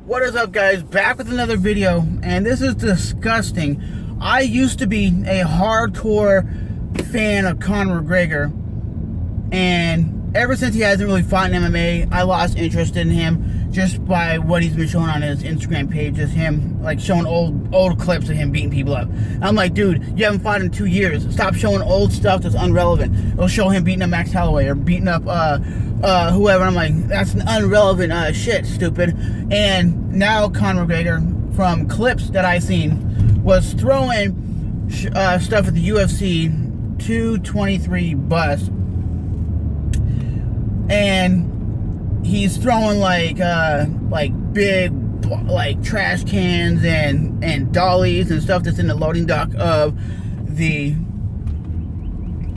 What is up, guys? Back with another video, and this is disgusting. I used to be a hardcore fan of Conor McGregor, and ever since he hasn't really fought in MMA, I lost interest in him just by what he's been showing on his Instagram page. Just him like showing old clips of him beating people up. I'm like, dude, you haven't fought in 2 years. Stop showing old stuff that's irrelevant. It'll show him beating up Max Holloway or beating up whoever. I'm like, that's an irrelevant shit, stupid. And now Conor McGregor, from clips that I seen, was throwing stuff at the UFC 223 bus, and he's throwing like big like trash cans and dollies and stuff that's in the loading dock of the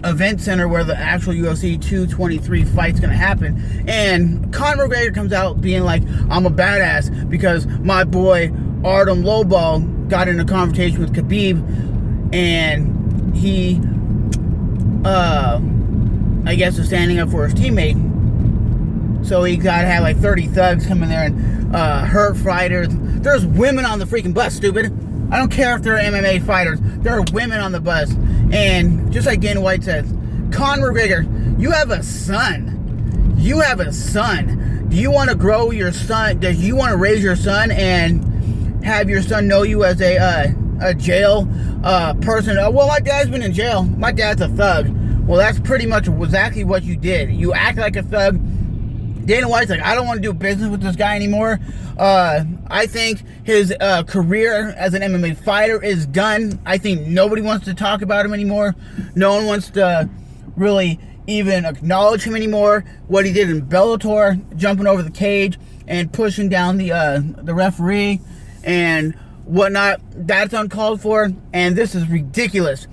event center where the actual UFC 223 fight's gonna happen. And Conor McGregor comes out being like, I'm a badass because my boy Artem Lobov got in a confrontation with Khabib, and he I guess is standing up for his teammate. So he gotta have like 30 thugs come in there and hurt fighters. There's women on the freaking bus, stupid. I don't care if they're MMA fighters. There are women on the bus. And just like Dana White says, Conor McGregor, you have a son. You have a son. Do you want to grow your son? Do you want to raise your son and have your son know you as a jail person? Well, my dad's been in jail. My dad's a thug. Well, that's pretty much exactly what you did. You act like a thug. Dana White's like, I don't want to do business with this guy anymore. I think his career as an MMA fighter is done. I think nobody wants to talk about him anymore. No one wants to really even acknowledge him anymore. What he did in Bellator, jumping over the cage and pushing down the referee and whatnot, that's uncalled for. And this is ridiculous.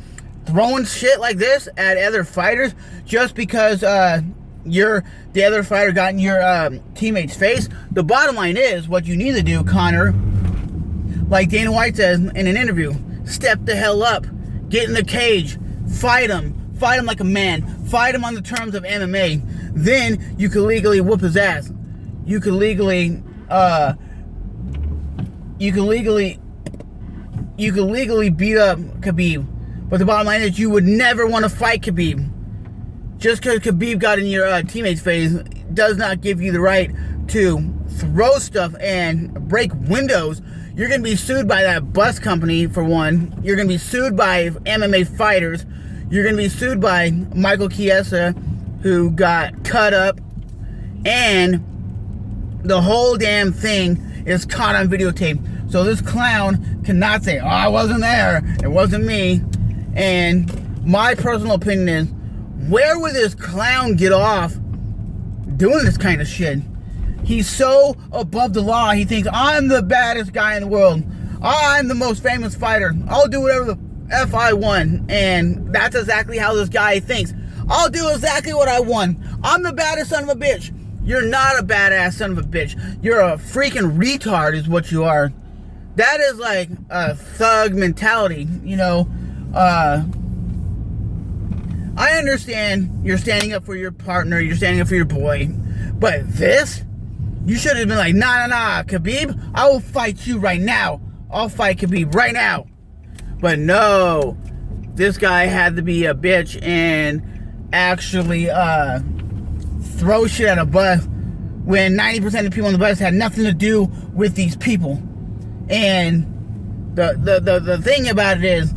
Throwing shit like this at other fighters just because the other fighter got in your teammate's face. The bottom line is, what you need to do, Conor, like Dana White says in an interview, step the hell up, get in the cage, fight him like a man, fight him on the terms of MMA. Then you can legally whoop his ass. You can legally beat up Khabib. But the bottom line is, you would never want to fight Khabib. Just because Khabib got in your teammate's face does not give you the right to throw stuff and break windows. You're going to be sued by that bus company, for one. You're going to be sued by MMA fighters. You're going to be sued by Michael Chiesa, who got cut up. And the whole damn thing is caught on videotape. So this clown cannot say, oh, I wasn't there. It wasn't me. And my personal opinion is, where would this clown get off doing this kind of shit? He's so above the law. He thinks, I'm the baddest guy in the world. I'm the most famous fighter. I'll do whatever the F I want. And that's exactly how this guy thinks. I'll do exactly what I want. I'm the baddest son of a bitch. You're not a badass son of a bitch. You're a freaking retard is what you are. That is like a thug mentality, you know. I understand you're standing up for your partner, you're standing up for your boy, but this, you should have been like, nah, Khabib, I will fight you right now. I'll fight Khabib right now. But no, this guy had to be a bitch and actually throw shit at a bus when 90% of the people on the bus had nothing to do with these people. And the thing about it is,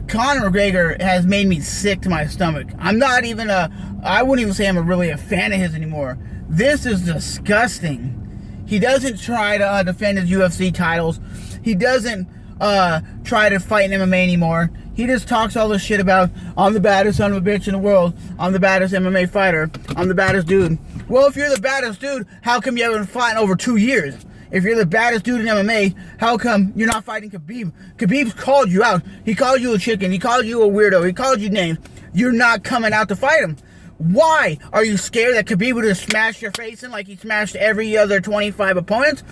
Conor McGregor has made me sick to my stomach. I'm not even I wouldn't even say I'm really a fan of his anymore. This is disgusting. He doesn't try to defend his UFC titles. He doesn't try to fight in MMA anymore. He just talks all this shit about, I'm the baddest son of a bitch in the world. I'm the baddest MMA fighter. I'm the baddest dude. Well, if you're the baddest dude, how come you haven't fought in over 2 years? If you're the baddest dude in MMA, how come you're not fighting Khabib? Khabib's called you out. He called you a chicken. He called you a weirdo. He called you names. You're not coming out to fight him. Why? Are you scared that Khabib would have smashed your face in like he smashed every other 25 opponents?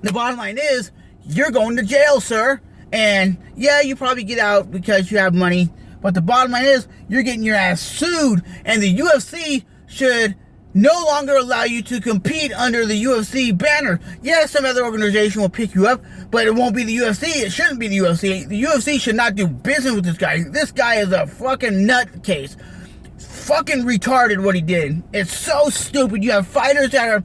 The bottom line is, you're going to jail, sir. And yeah, you probably get out because you have money. But the bottom line is, you're getting your ass sued. And the UFC should no longer allow you to compete under the UFC banner. Yes, some other organization will pick you up, but it won't be the UFC. It shouldn't be the UFC. The UFC should not do business with this guy. This guy is a fucking nutcase. Fucking retarded what he did. It's so stupid. You have fighters that are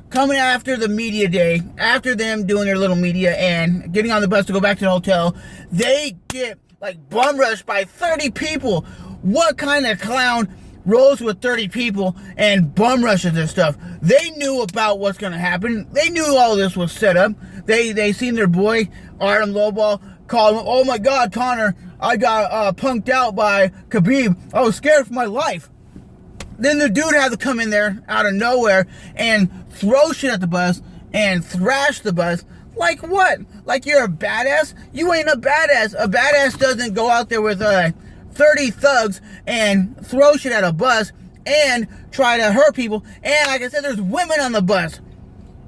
coming after the media day, after them doing their little media and getting on the bus to go back to the hotel. They get like bum rushed by 30 people. What kind of clown rolls with 30 people and bum rushes and stuff? They knew about what's going to happen. They knew all this was set up. They seen their boy Artem Lobov call him, oh my God, Conor, I got punked out by Khabib. I was scared for my life. Then the dude had to come in there out of nowhere and throw shit at the bus and thrash the bus. Like what? Like you're a badass? You ain't a badass. A badass doesn't go out there with 30 thugs and throw shit at a bus and try to hurt people. And like I said, there's women on the bus.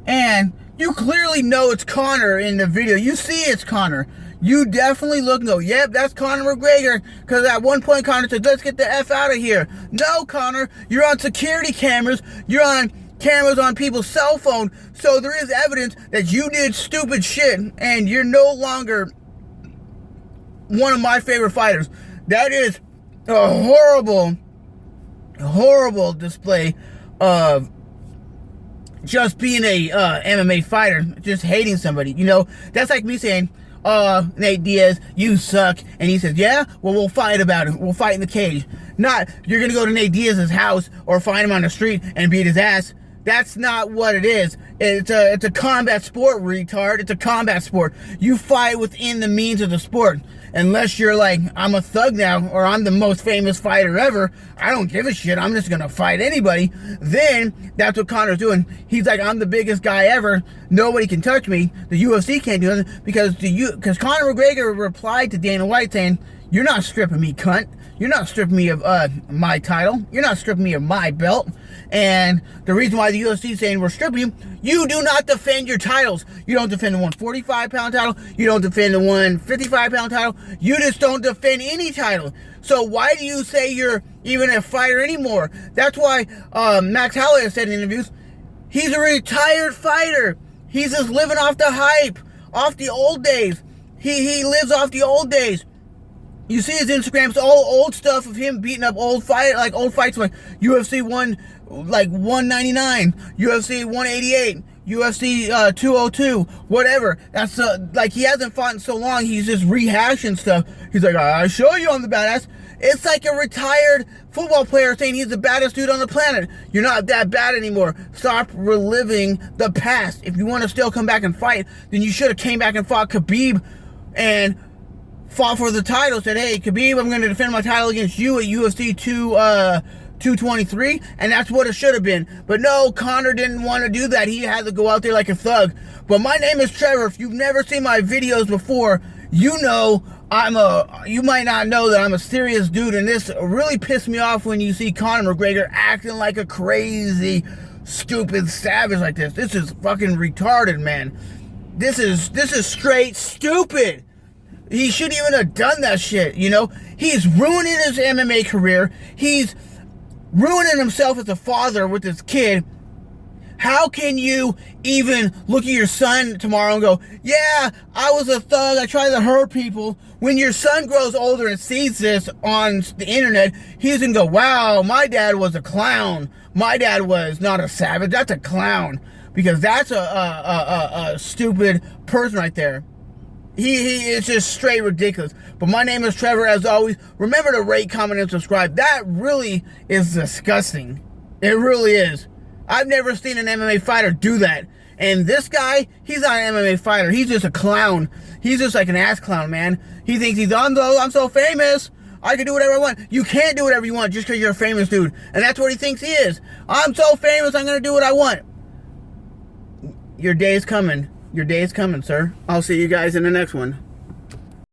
And you clearly know it's Conor in the video. You see it's Conor. You definitely look and go, yep, that's Conor McGregor. Because at one point, Conor said, let's get the F out of here. No, Conor, you're on security cameras. You're on cameras on people's cell phone. So there is evidence that you did stupid shit. And you're no longer one of my favorite fighters. That is a horrible, horrible display of just being a MMA fighter, just hating somebody. You know, that's like me saying, Nate Diaz, you suck. And he says, yeah, well, we'll fight about it. We'll fight in the cage. Not, you're going to go to Nate Diaz's house or find him on the street and beat his ass. That's not what it is. It's a combat sport, retard. It's a combat sport. You fight within the means of the sport. Unless you're like, I'm a thug now, or I'm the most famous fighter ever, I don't give a shit, I'm just gonna fight anybody. Then, that's what Conor's doing. He's like, I'm the biggest guy ever, nobody can touch me. The UFC can't do nothing, because Conor McGregor replied to Dana White saying, you're not stripping me, cunt. You're not stripping me of my title. You're not stripping me of my belt. And the reason why the UFC is saying we're stripping you, you do not defend your titles. You don't defend the 145-pound title. You don't defend the 155-pound title. You just don't defend any title. So why do you say you're even a fighter anymore? That's why Max Holloway said in interviews, he's a retired fighter. He's just living off the hype, off the old days. He lives off the old days. You see his Instagrams, all old stuff of him beating up old fights like UFC 199, UFC 188, UFC 202, whatever. That's like he hasn't fought in so long. He's just rehashing stuff. He's like, I show you I'm the badass. It's like a retired football player saying he's the baddest dude on the planet. You're not that bad anymore. Stop reliving the past. If you want to still come back and fight, then you should have came back and fought Khabib and fought for the title, said, hey, Khabib, I'm going to defend my title against you at UFC 223, and that's what it should have been. But no, Conor didn't want to do that. He had to go out there like a thug. But my name is Trevor. If you've never seen my videos before, you know you might not know that I'm a serious dude, and this really pissed me off when you see Conor McGregor acting like a crazy, stupid savage like this. This is fucking retarded, man. This is straight stupid. He shouldn't even have done that shit, you know? He's ruining his MMA career. He's ruining himself as a father with his kid. How can you even look at your son tomorrow and go, yeah, I was a thug, I tried to hurt people. When your son grows older and sees this on the internet, he's going to go, wow, my dad was a clown. My dad was not a savage, that's a clown. Because that's a stupid person right there. He is just straight ridiculous. But my name is Trevor, as always. Remember to rate, comment, and subscribe. That really is disgusting. It really is. I've never seen an MMA fighter do that. And this guy, he's not an MMA fighter. He's just a clown. He's just like an ass clown, man. He thinks he's on, though. I'm so famous. I can do whatever I want. You can't do whatever you want just because you're a famous dude. And that's what he thinks he is. I'm so famous, I'm going to do what I want. Your day is coming. Your day is coming, sir. I'll see you guys in the next one.